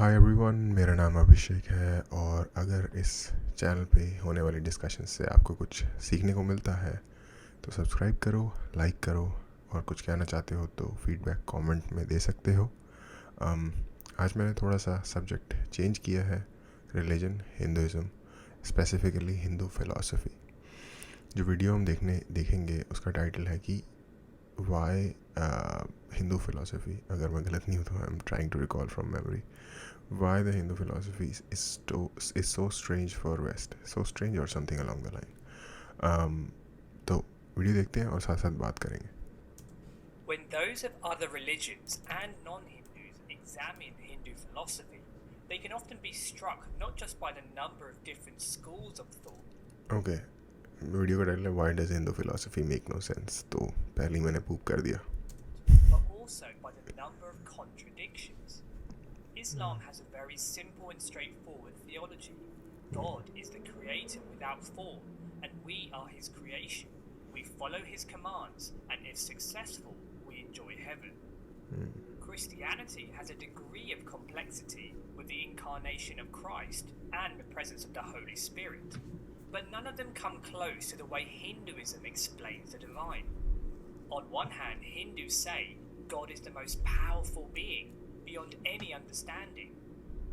Hi everyone, मेरा नाम अभिषेक है और अगर इस चैनल पे होने वाली डिस्कशन से आपको कुछ सीखने को मिलता है तो सब्सक्राइब करो, लाइक करो और कुछ कहना चाहते हो तो फीडबैक कमेंट में दे सकते हो। आज मैंने थोड़ा सा सब्जेक्ट चेंज किया है, religion, Hinduism, specifically Hindu philosophy. जो वीडियो हम देखेंगे उसका टाइटल है कि वाई हिंदू फिलॉसफी, अगर मैं गलत नहीं हूँ तो I am trying to recall from memory, why the Hindu philosophy is so strange for West, so strange or something along the line. तो वीडियो देखते हैं और साथ साथ बात करेंगे. When those of other religions and non-Hindus examine Hindu philosophy, they can often be struck not just by the number of different schools of thought. Okay, video का title है Why does Hindu philosophy make no sense? तो पहले ही मैंने पूप कर दिया. But also by the number of contradictions. Islam has a very simple and straightforward theology. God is the creator without form, and we are his creation. We follow his commands, and if successful, we enjoy heaven. Christianity has a degree of complexity with the incarnation of Christ and the presence of the Holy Spirit, but none of them come close to the way Hinduism explains the divine. On one hand, Hindus say God is the most powerful being, beyond any understanding.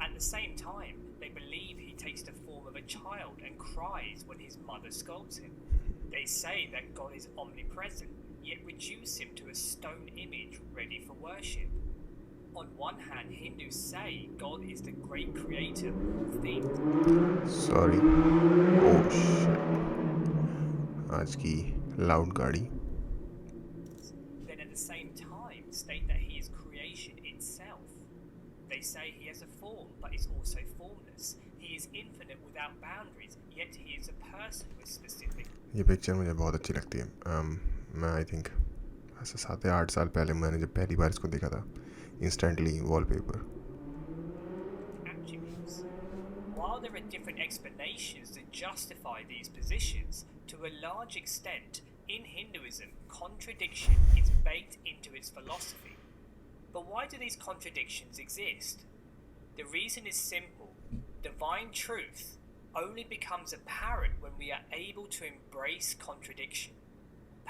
At the same time, they believe he takes the form of a child and cries when his mother scolds him. They say that God is omnipresent, yet reduce him to a stone image ready for worship. On one hand, Hindus say God is the great creator of things. Sorry. Oh shit. आज की loud गाड़ी. Then at the same time state that he is creation itself. They say he has a form, but is also formless. He is infinite without boundaries, yet he is a person with specific. ये picture मुझे बहुत अच्छी लगती है. मैं I think 7 या 8 साल पहले मैंने जब पहली बार इसको देखा था, instantly wallpaper. Attributes. While there are different explanations that justify these positions, to a large extent, in Hinduism, contradiction is baked into its philosophy. But why do these contradictions exist? The reason is simple. Divine truth only becomes apparent when we are able to embrace contradiction.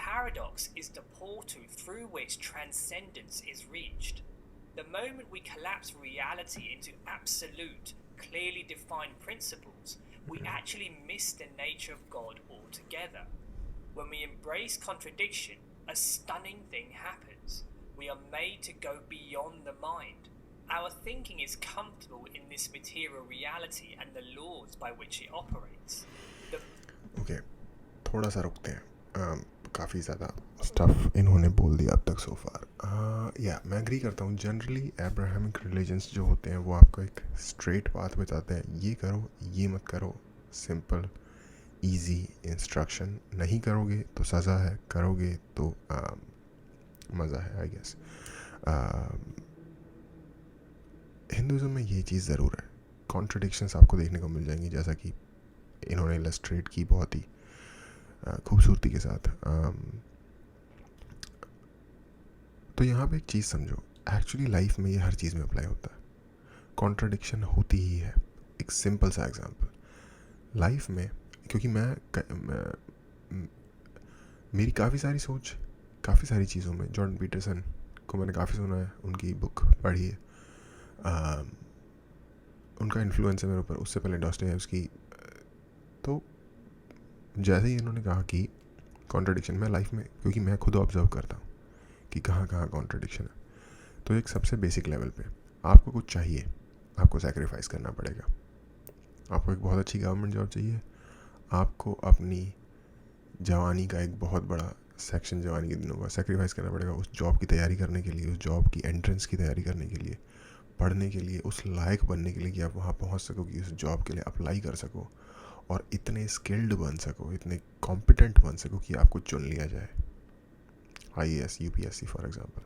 Paradox is the portal through which transcendence is reached. The moment we collapse reality into absolute, clearly defined principles, we actually miss the nature of God altogether. When we embrace contradiction, a stunning thing happens. We are made to go beyond the mind. Our thinking is comfortable in this material reality and the laws by which it operates. Okay, थोड़ा सा रुकते हैं. काफ़ी ज़्यादा stuff इन्होंने बोल दिया अब तक सो फार. या मैं एग्री करता हूँ. जनरली एब्राहमिक रिलीजन्स जो होते हैं वो आपको एक स्ट्रेट पाथ बताते हैं, ये करो, ये मत करो, सिंपल इजी इंस्ट्रक्शन. नहीं करोगे तो सज़ा है, करोगे तो मज़ा है, आई गेस. हिंदुज़म में ये चीज़ ज़रूर है, कॉन्ट्रडिक्शंस आपको देखने को मिल जाएंगी, जैसा कि इन्होंने इलस्ट्रेट की बहुत ही खूबसूरती के साथ. तो यहाँ पे एक चीज़ समझो, एक्चुअली लाइफ में ये हर चीज़ में अप्लाई होता है. कॉन्ट्रडिक्शन होती ही है. एक सिंपल सा एग्जांपल लाइफ में, क्योंकि मेरी काफ़ी सारी सोच काफ़ी सारी चीज़ों में, जॉर्डन पीटरसन को मैंने काफ़ी सुना है, उनकी बुक पढ़ी है, उनका इन्फ्लुएंस है मेरे ऊपर. उससे पहले डॉस्टोयेव्स्की. तो जैसे ही इन्होंने कहा कि कॉन्ट्रडिक्शन, मैं लाइफ में, क्योंकि मैं खुद ऑब्जर्व करता हूँ कि कहाँ कहाँ कॉन्ट्रडिक्शन है, तो एक सबसे बेसिक लेवल पे आपको कुछ चाहिए, आपको सैक्रिफाइस करना पड़ेगा. आपको एक बहुत अच्छी गवर्नमेंट जॉब चाहिए, आपको अपनी जवानी का एक बहुत बड़ा सेक्शन जवानी के दिनों का सैक्रिफाइस करना पड़ेगा उस जॉब की तैयारी करने के लिए, उस जॉब की एंट्रेंस की तैयारी करने के लिए, पढ़ने के लिए, उस लायक बनने के लिए कि आप वहाँ पहुँच सको, कि उस जॉब के लिए अप्लाई कर सको और इतने स्किल्ड बन सको, इतने कॉम्पिटेंट बन सको कि आपको चुन लिया जाए. IAS, UPSC for example.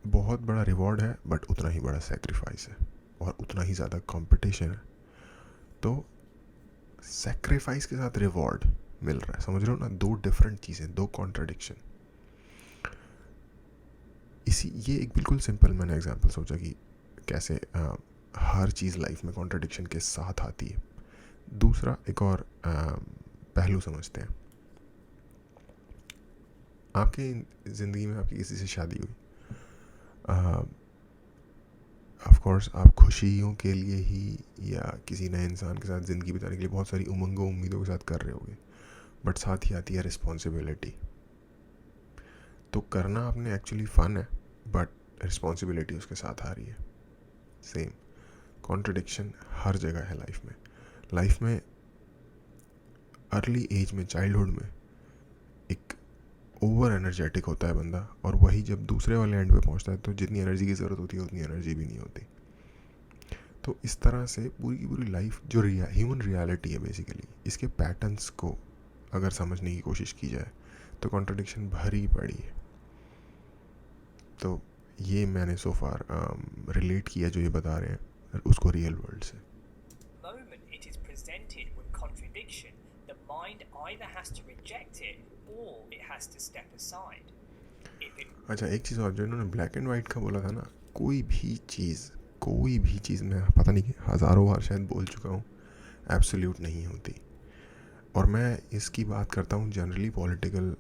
बहुत बड़ा रिवॉर्ड है, बट उतना ही बड़ा सेक्रीफाइस है और उतना ही ज़्यादा कंपटीशन है. तो सेक्रीफाइस के साथ रिवॉर्ड मिल रहा है, समझ रहे हो ना? दो डिफरेंट चीज़ें, दो कॉन्ट्रडिक्शन. इसी ये एक बिल्कुल सिंपल मैंने एग्जांपल सोचा कि कैसे हर चीज़ लाइफ में कॉन्ट्रडिक्शन के साथ आती है. दूसरा एक और पहलू समझते हैं. आपके ज़िंदगी में आपकी किसी से शादी हुई, ऑफ कोर्स आप खुशियों के लिए ही या किसी नए इंसान के साथ ज़िंदगी बिताने के लिए बहुत सारी उमंगों उम्मीदों के साथ कर रहे होगे, बट साथ ही आती है रिस्पॉन्सिबिलिटी. तो करना आपने एक्चुअली फ़न है, बट रिस्पॉन्सिबिलिटी उसके साथ आ रही है. सेम कॉन्ट्रडिक्शन हर जगह है लाइफ में अर्ली एज में, चाइल्डहुड में एक ओवर एनर्जेटिक होता है बंदा, और वही जब दूसरे वाले एंड पे पहुंचता है तो जितनी एनर्जी की ज़रूरत होती है उतनी एनर्जी भी नहीं होती. तो इस तरह से पूरी की पूरी लाइफ जो ह्यूमन रियलिटी है बेसिकली, इसके पैटर्न्स को अगर समझने की कोशिश की जाए तो कॉन्ट्रडिक्शन भरी पड़ी है. तो ये मैंने सो फार रिलेट किया जो ये बता रहे हैं उसको रियल वर्ल्ड से. moment it is presented with contradiction, the mind either has to reject it or it has to step aside. अच्छा, एक चीज़ और जो इन्होंने ब्लैक एंड वाइट का बोला था ना, कोई भी चीज़ मैं पता नहीं हज़ारों बार शायद बोल चुका हूँ, एब्सोल्यूट नहीं होती. और मैं इसकी बात करता हूँ जनरली पॉलिटिकल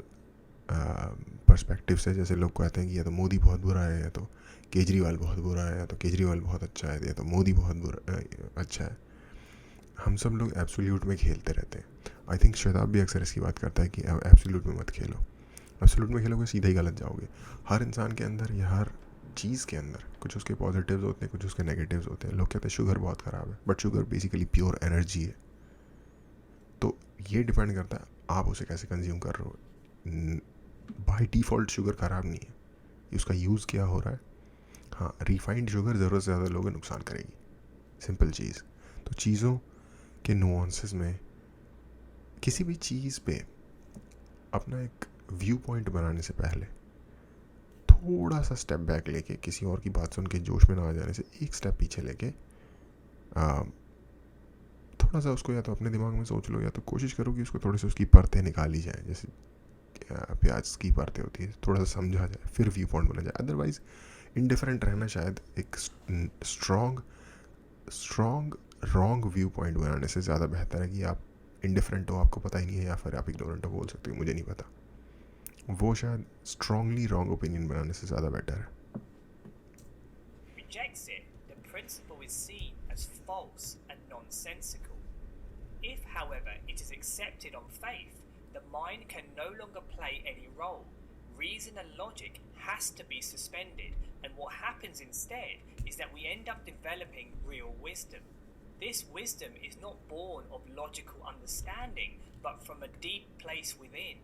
पर्सपेक्टिव से. जैसे लोग कहते हैं कि या तो मोदी बहुत बुरा है, या तो केजरीवाल बहुत बुरा है, या तो केजरीवाल बहुत अच्छा है, या तो मोदी बहुत बुरा अच्छा है. हम सब लोग एब्सोल्यूट में खेलते रहते हैं. आई थिंक श्वेताब भी अक्सर इसकी बात करता है कि एब्सोल्यूट में मत खेलो. एब्सोल्यूट में खेलोगे सीधा ही गलत जाओगे. हर इंसान के अंदर या हर चीज़ के अंदर कुछ उसके पॉजिटिव्स होते हैं, कुछ उसके नेगेटिव्स होते हैं. लोग कहते हैं शुगर बहुत ख़राब है, but sugar basically pure energy है. तो ये डिपेंड करता है आप उसे कैसे कंज्यूम कर रहे हो. बाय डिफ़ॉल्ट शुगर ख़राब नहीं है, उसका यूज़ क्या हो रहा है. हाँ, रिफाइंड शुगर ज़रूरत से ज़्यादा लोगों को नुकसान करेगी, सिंपल चीज़. तो चीज़ों के नुआंसेस में किसी भी चीज़ पे अपना एक व्यू पॉइंट बनाने से पहले थोड़ा सा स्टेप बैक लेके, किसी और की बात सुन के जोश में ना आ जाने से एक स्टेप पीछे लेके थोड़ा सा उसको या तो अपने दिमाग में सोच लो, या तो कोशिश करो कि उसको थोड़ी सी उसकी परतें निकाली जाए. जैसे प्याज की परतें होती है, थोड़ा सा समझा जाए फिर व्यू पॉइंट बना जाए. अदरवाइज इनडिफरेंट रहना शायद एक स्ट्रॉन्ग रॉन्ग व्यू पॉइंट बनाने से ज़्यादा बेहतर है कि आप इनडिफरेंट हो, आपको पता ही नहीं है, या फिर आप इग्नोरेंट हो बोल सकते हो मुझे नहीं पता. वो शायद स्ट्रांगली रॉन्ग ओपिनियन बनाने से ज़्यादा बेटर है. Rejects it, the principle is seen as false and nonsensical. If, however, it is accepted on faith, the mind can no longer play any role. Reason and logic has to be suspended, and what happens instead is that we end up developing real wisdom. This wisdom is not born of logical understanding, but from a deep place within.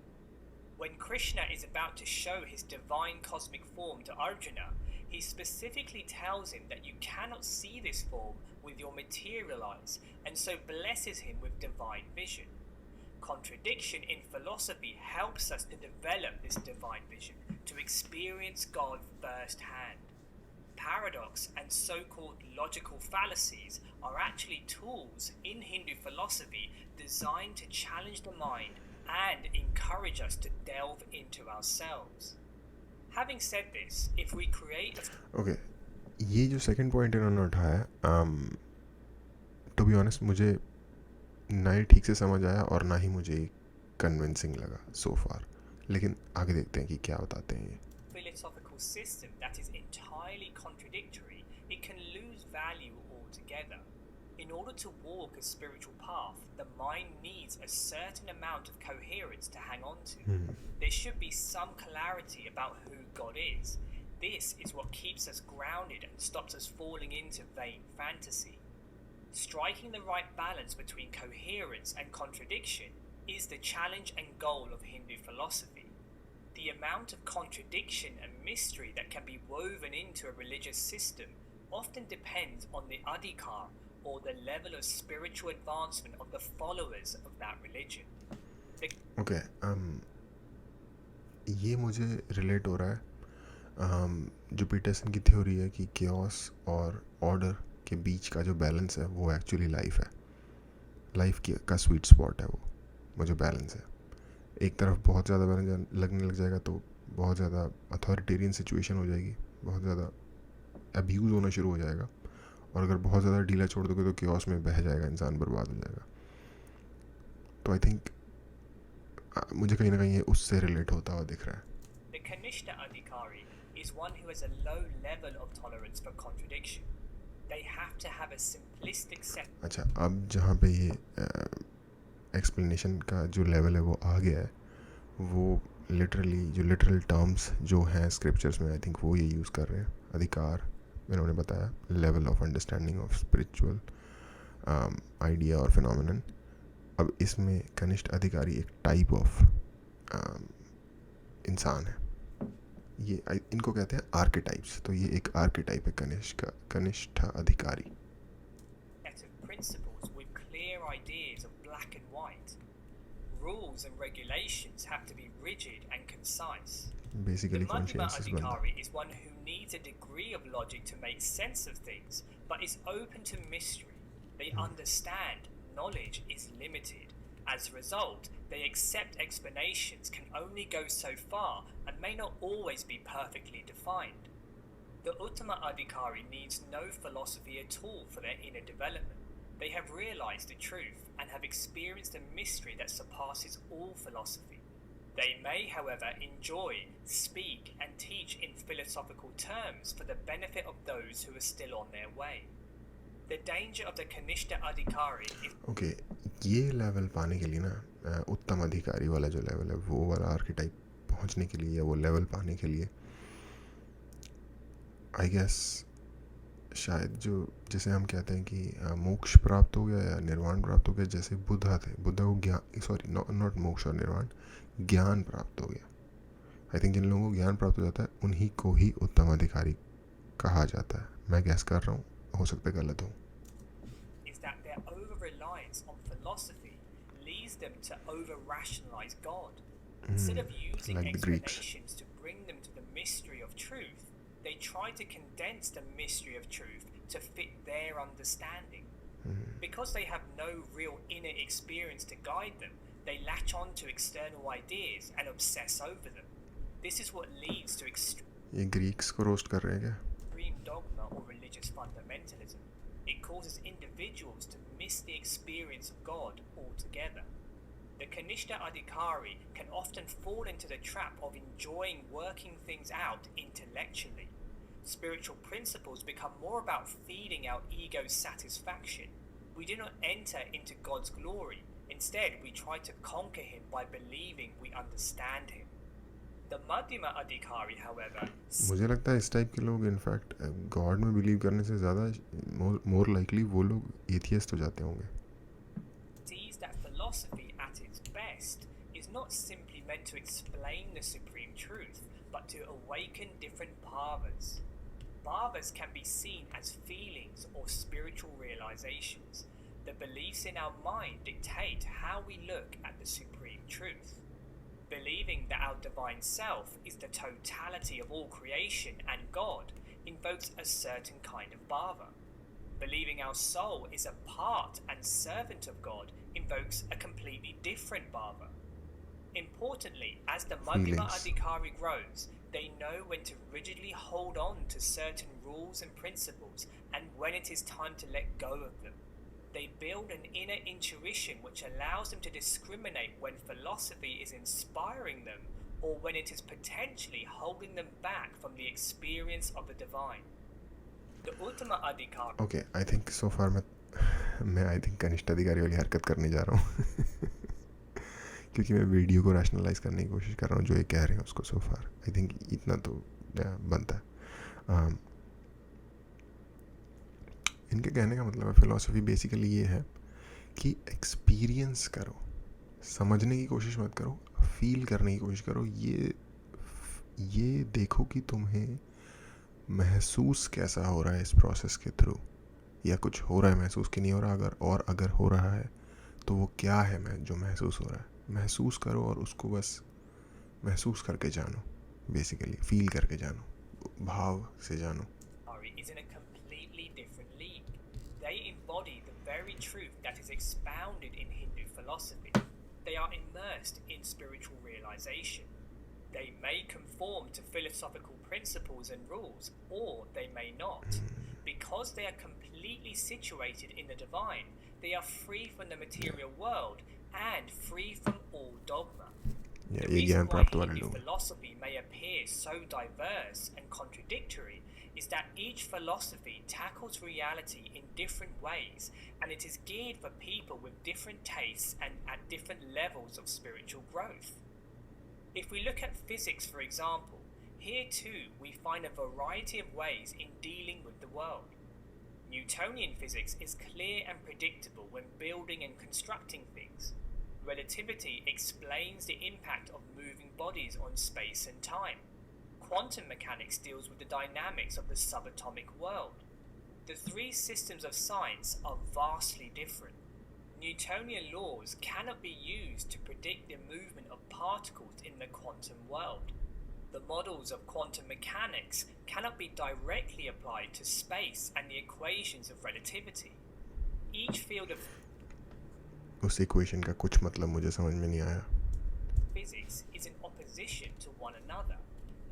When Krishna is about to show his divine cosmic form to Arjuna, he specifically tells him that you cannot see this form with your material eyes, and so blesses him with divine vision. Contradiction in philosophy helps us to develop this divine vision, to experience God firsthand. Paradox and so-called logical fallacies are actually tools in Hindu philosophy designed to challenge the mind and encourage us to delve into ourselves. Having said this, if we create Okay, ये जो second point इन्होंने उठाया, to be honest मुझे ना ही ठीक से समझ आया और ना ही मुझे कन्विंसिंग लगा सो फार. लेकिन आगे देखते हैं कि क्या बताते हैं ये. philosophical system that is entirely contradictory, it can lose value altogether. In order to walk a spiritual path, the mind needs a certain amount of coherence to hang on to. There should be some clarity about who God is. This is what keeps us grounded and stops us falling into vain fantasy. Striking the right balance between coherence and contradiction is the challenge and goal of Hindu philosophy. The amount of contradiction and mystery that can be woven into a religious system often depends on the adhikar, or the level of spiritual advancement of the followers of that religion. Okay, ये मुझे relate हो रहा है जो Peterson की theory है कि chaos और ऑर्डर के बीच का जो बैलेंस है वो एक्चुअली लाइफ है. लाइफ का स्वीट स्पॉट है वो जो बैलेंस है. एक तरफ बहुत ज़्यादा बैलेंस लगने लग जाएगा तो बहुत ज़्यादा अथॉरिटेरियन सिचुएशन हो जाएगी, बहुत ज़्यादा अब्यूज़ होना शुरू हो जाएगा, और अगर बहुत ज़्यादा ढीला छोड़ दोगे तो क्योस में बह जाएगा, इंसान बर्बाद हो जाएगा. तो आई थिंक मुझे कहीं ना कहीं ये उससे रिलेट होता हुआ दिख रहा है. The Kanishta Adhikari is one who has a low level of tolerance for contradiction. They have to have a simplistic set. अच्छा, अब जहाँ पे ये एक्सप्लेनेशन का जो लेवल है वो आ गया है, वो लिटरली जो लिटरल टर्म्स जो हैं स्क्रिप्चर्स में, आई थिंक वो ये यूज़ कर रहे हैं. अधिकार इन्होंने बताया, level of understanding of spiritual idea और फिनोमिनन. अब इसमें कनिष्ठ अधिकारी एक टाइप ऑफ इंसान है. ये इनको कहते हैं आर्केटाइप्स. तो ये एक आर्केटाइप है कनिष्ठ अधिकारी. Set of principles with clear ideas of black and white. Rules and regulations have to be rigid and concise. Basically, the Madhyama conscience is Adhikari is one who needs a degree of logic to make sense of things, but is open to mystery. They understand knowledge is limited. As a result, they accept explanations can only go so far and may not always be perfectly defined. The Uttama Adhikari needs no philosophy at all for their inner development. They have realized the truth and have experienced a mystery that surpasses all philosophy. They may, however, enjoy, speak, and teach in philosophical terms for the benefit of those who are still on their way. The danger of the Kanishta Adhikari is... Okay, ये level पाने के लिए ना, उत्तम अधिकारी वाला जो level है, वो वाला आर्किटाइप पहुंचने के लिए या वो लेवल पाने के लिए, आई गेस शायद जो जैसे हम कहते हैं कि मोक्ष प्राप्त हो गया या निर्वाण प्राप्त हो गया, जैसे बुद्धा थे, बुद्धा को ज्ञान, सॉरी नॉट मोक्ष और निर्वाण, ज्ञान प्राप्त हो गया. आई थिंक जिन लोगों को ज्ञान प्राप्त हो जाता है उन्हीं को ही उत्तम अधिकारी कहा जाता है. मैं गैस कर रहा हूँ, हो सकता है गलत हो. Philosophy leads them to over-rationalize God. Instead of using like explanations to bring them to the mystery of truth, they try to condense the mystery of truth to fit their understanding. Because they have no real inner experience to guide them, they latch on to external ideas and obsess over them. This is what leads to extreme dogma or religious fundamentalism. It causes individuals to miss the experience of God altogether. The Kanishta Adhikari can often fall into the trap of enjoying working things out intellectually. Spiritual principles become more about feeding our ego's satisfaction. We do not enter into God's glory. Instead, we try to conquer Him by believing we understand Him. The Madhyama Adhikari, however, मुझे लगता है इस type के लोग in fact God में believe करने से ज़्यादा मोर लाइकली वो लोग एथियस्ट हो जाते होंगे. sees that philosophy at its best is not simply meant to explain the supreme truth, but to awaken different bhavas. Bhavas can be seen as feelings or spiritual realizations. The beliefs in our mind dictate how we look at the supreme truth. Believing that our divine self is the totality of all creation and God invokes a certain kind of bhava. Believing our soul is a part and servant of God invokes a completely different bhava. Importantly, as the Madhyama Adhikari grows, they know when to rigidly hold on to certain rules and principles and when it is time to let go of them. They build an inner intuition which allows them to discriminate when philosophy is inspiring them or when it is potentially holding them back from the experience of the divine. The Uttama Adhikari... Okay, I think so far मैं I think कनिष्ठ अधिकारी वाली हरकत करने जा रहा हूँ क्योंकि मैं वीडियो को रैशनलाइज करने की कोशिश कर रहा हूँ जो ये कह रहे हैं उसको. सो फार आई थिंक इतना तो बनता है. इनके कहने का मतलब है फ़िलॉसफी बेसिकली ये है कि एक्सपीरियंस करो, समझने की कोशिश मत करो, फील करने की कोशिश करो. ये देखो कि तुम्हें महसूस कैसा हो रहा है इस प्रोसेस के थ्रू, या कुछ हो रहा है महसूस कि नहीं हो रहा, अगर हो रहा है तो वो क्या है जो महसूस हो रहा है. महसूस करो और उसको बस महसूस करके जानो, बेसिकली फील करके जानो, भाव से जानो. They embody the very truth that is expounded in Hindu philosophy. They are immersed in spiritual realization. They may conform to philosophical principles and rules, or they may not. Because they are completely situated in the divine, they are free from the material world and free from all dogma. The ये reason ज्ञान why प्राप्त वाले Hindu लोग philosophy may appear so diverse and contradictory is that each philosophy tackles reality in different ways, and it is geared for people with different tastes and at different levels of spiritual growth. If we look at physics, for example, here too we find a variety of ways in dealing with the world. Newtonian physics is clear and predictable when building and constructing things. Relativity explains the impact of moving bodies on space and time. Quantum mechanics deals with the dynamics of the subatomic world. The three systems of science are vastly different. Newtonian laws cannot be used to predict the movement of particles in the quantum world. The models of quantum mechanics cannot be directly applied to space and the equations of relativity. Each field of उस equation का कुछ मतलब मुझे समझ में नहीं आया. physics is in opposition to one another.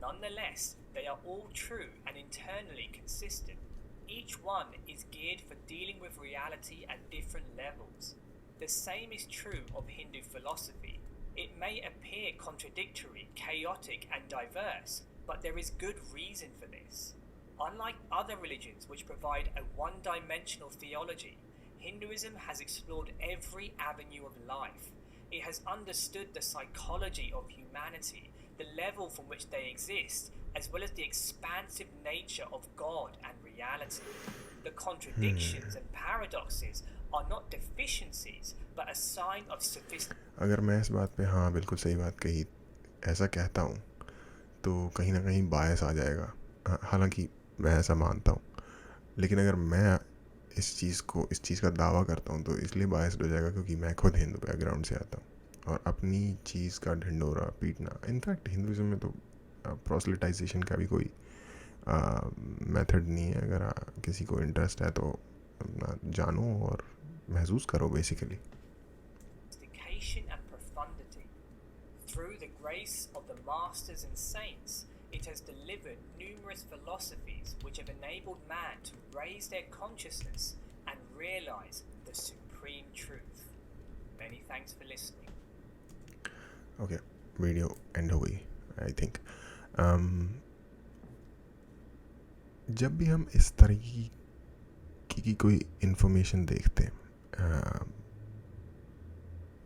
Nonetheless, they are all true and internally consistent. Each one is geared for dealing with reality at different levels. The same is true of Hindu philosophy. It may appear contradictory, chaotic, and diverse, but there is good reason for this. Unlike other religions which provide a one-dimensional theology, Hinduism has explored every avenue of life. It has understood the psychology of humanity, the level from which they exist, as well as the expansive nature of God and reality. The contradictions and paradoxes are not deficiencies, but a sign of sophistication. अगर मैं इस बात पे हाँ बिल्कुल सही बात कही ऐसा कहता हूँ तो कहीं ना कहीं बायस आ जाएगा. हालांकि मैं ऐसा मानता हूँ, लेकिन अगर मैं इस चीज़ का दावा करता हूँ तो इसलिए बायस्ड हो जाएगा क्योंकि मैं खुद हिंदू बैकग्राउंड से आता हूँ और अपनी चीज़ का ढिंडोरा पीटना. इनफैक्ट हिंदुज़म में तो प्रोसलिटाइजेशन का भी कोई मेथड नहीं है. अगर किसी को इंटरेस्ट है तो अपना जानो और महसूस करो basically. And profundity. Through the grace of the masters and saints, it has delivered numerous philosophies which have enabled man to raise their consciousness and realize the supreme truth. Many thanks for listening. Okay, video and हो गई I think. जब भी हम इस तरह की कोई information देखते हैं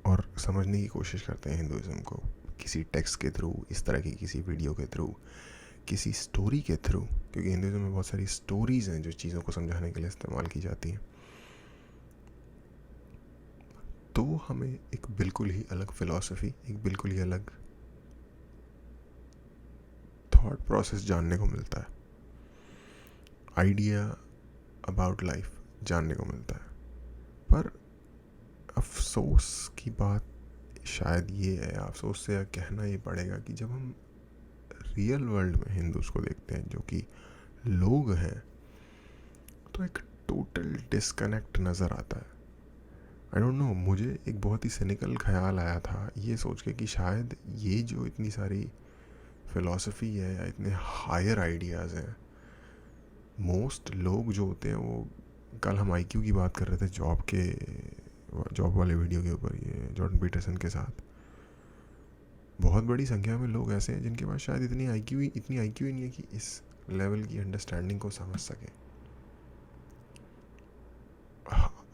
और समझने की कोशिश करते हैं हिंदुज़म को किसी टेक्स्ट के थ्रू, इस तरह की किसी वीडियो के थ्रू, किसी स्टोरी के थ्रू, क्योंकि हिंदुज़म में बहुत सारी स्टोरीज़ हैं जो चीज़ों को समझाने के लिए इस्तेमाल की जाती हैं, तो हमें एक बिल्कुल ही अलग फ़िलॉसफी, एक बिल्कुल ही अलग थॉट प्रोसेस जानने को मिलता है. आइडिया अबाउट लाइफ जानने को मिलता है. पर अफसोस की बात शायद ये है, अफसोस से कहना ये पड़ेगा कि जब हम रियल वर्ल्ड में हिंदूज़ को देखते हैं जो कि लोग हैं, तो एक टोटल डिस्कनेक्ट नज़र आता है. आई डोंट नो, मुझे एक बहुत ही सिनिकल ख्याल आया था ये सोच के कि शायद ये जो इतनी सारी फ़िलॉसफी है या इतने हायर आइडियाज़ हैं, मोस्ट लोग जो होते हैं वो, कल हम आईक्यू की बात कर रहे थे जॉब वाले वीडियो के ऊपर, ये जॉर्डन पीटरसन के साथ, बहुत बड़ी संख्या में लोग ऐसे हैं जिनके पास शायद इतनी आईक्यू ही नहीं है कि इस लेवल की अंडरस्टैंडिंग को समझ सकें.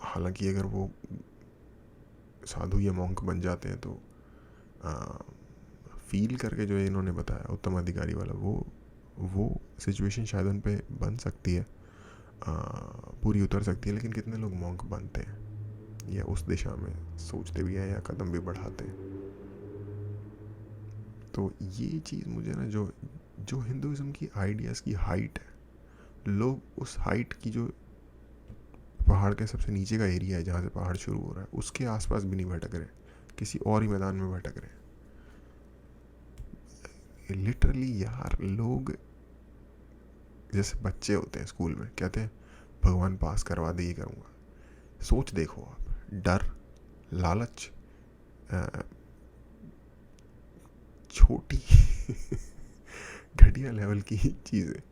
हालांकि अगर वो साधु या मॉन्क बन जाते हैं तो फील करके जो इन्होंने बताया उत्तम अधिकारी वाला, वो सिचुएशन शायद उन पे बन सकती है, पूरी उतर सकती है, लेकिन कितने लोग मॉन्क बनते हैं या उस दिशा में सोचते भी हैं या कदम भी बढ़ाते हैं. तो ये चीज़ मुझे ना, जो हिंदुज़म की आइडियाज़ की हाइट है, लोग उस हाइट की, जो पहाड़ के सबसे नीचे का एरिया है जहाँ से पहाड़ शुरू हो रहा है, उसके आसपास भी नहीं भटक रहे, किसी और ही मैदान में भटक रहे. लिटरली यार, लोग जैसे बच्चे होते हैं स्कूल में, कहते हैं भगवान पास करवा दे, ये करूँगा. सोच देखो आप, डर, लालच, छोटी घटिया लेवल की चीज़ है,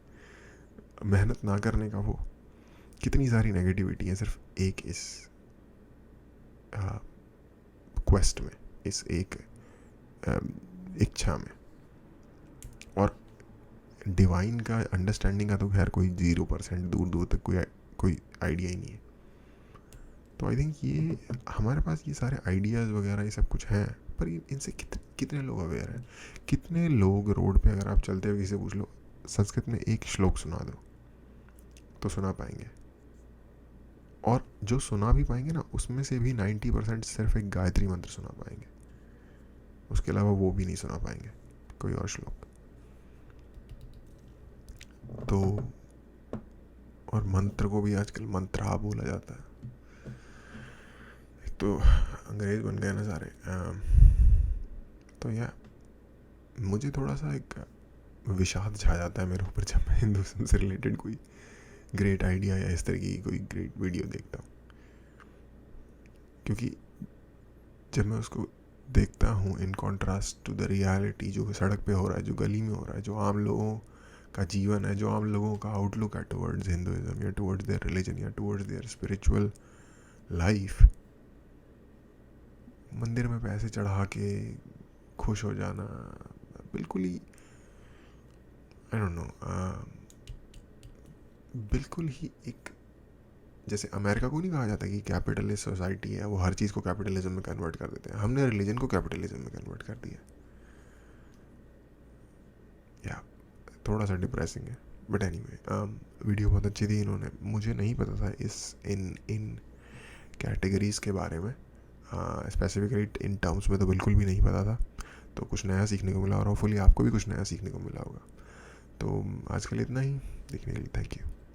मेहनत ना करने का वो। कितनी सारी नेगेटिविटी है सिर्फ एक इस क्वेस्ट में, इस एक इच्छा में। और डिवाइन का अंडरस्टैंडिंग का तो खैर कोई 0%, दूर दूर तक कोई आइडिया ही नहीं है। तो आई थिंक ये हमारे पास ये सारे आइडियाज़ वगैरह ये सब कुछ हैं, पर इनसे कितने लोग अवेयर हैं? कितने लोग रोड पे अगर आप चलते हुए किसी से पूछ लो संस्कृत में एक श्लोक सुना दो तो सुना पाएंगे, और जो सुना भी पाएंगे ना उसमें से भी 90% सिर्फ एक गायत्री मंत्र सुना पाएंगे, उसके अलावा वो भी नहीं सुना पाएंगे कोई और श्लोक। तो और मंत्र को भी आजकल मंत्रा बोला जाता है, तो अंग्रेज बन गए ना सारे। तो या मुझे थोड़ा सा एक विषाद छा जाता है मेरे ऊपर जब मैं हिंदुज़म से रिलेटेड कोई ग्रेट आइडिया या इस तरह की कोई ग्रेट वीडियो देखता हूँ, क्योंकि जब मैं उसको देखता हूँ in contrast to the reality जो सड़क पे हो रहा है, जो गली में हो रहा है, जो आम लोगों का जीवन है, जो आम लोगों का आउटलुक है टुवर्ड्स हिंदुइज्म या टुवर्ड्स देयर रिलीजन या टुवर्ड्स देयर स्पिरिचुअल लाइफ, मंदिर में पैसे चढ़ा के खुश हो जाना बिल्कुल ही आई डोंट नो, बिल्कुल ही एक, जैसे अमेरिका को नहीं कहा जाता कि कैपिटलिस्ट सोसाइटी है, वो हर चीज़ को कैपिटलिज्म में कन्वर्ट कर देते हैं, हमने रिलीजन को कैपिटलिज्म में कन्वर्ट कर दिया। या थोड़ा सा डिप्रेसिंग है, बट एनीवे वीडियो बहुत अच्छी थी। इन्होंने, मुझे नहीं पता था इस इन कैटेगरीज़ के बारे में, स्पेसिफिकली इन टर्म्स में तो बिल्कुल भी नहीं पता था, तो कुछ नया सीखने को मिला, और होपफुली आपको भी कुछ नया सीखने को मिला होगा। तो आज के लिए इतना ही, देखने के लिए थैंक यू।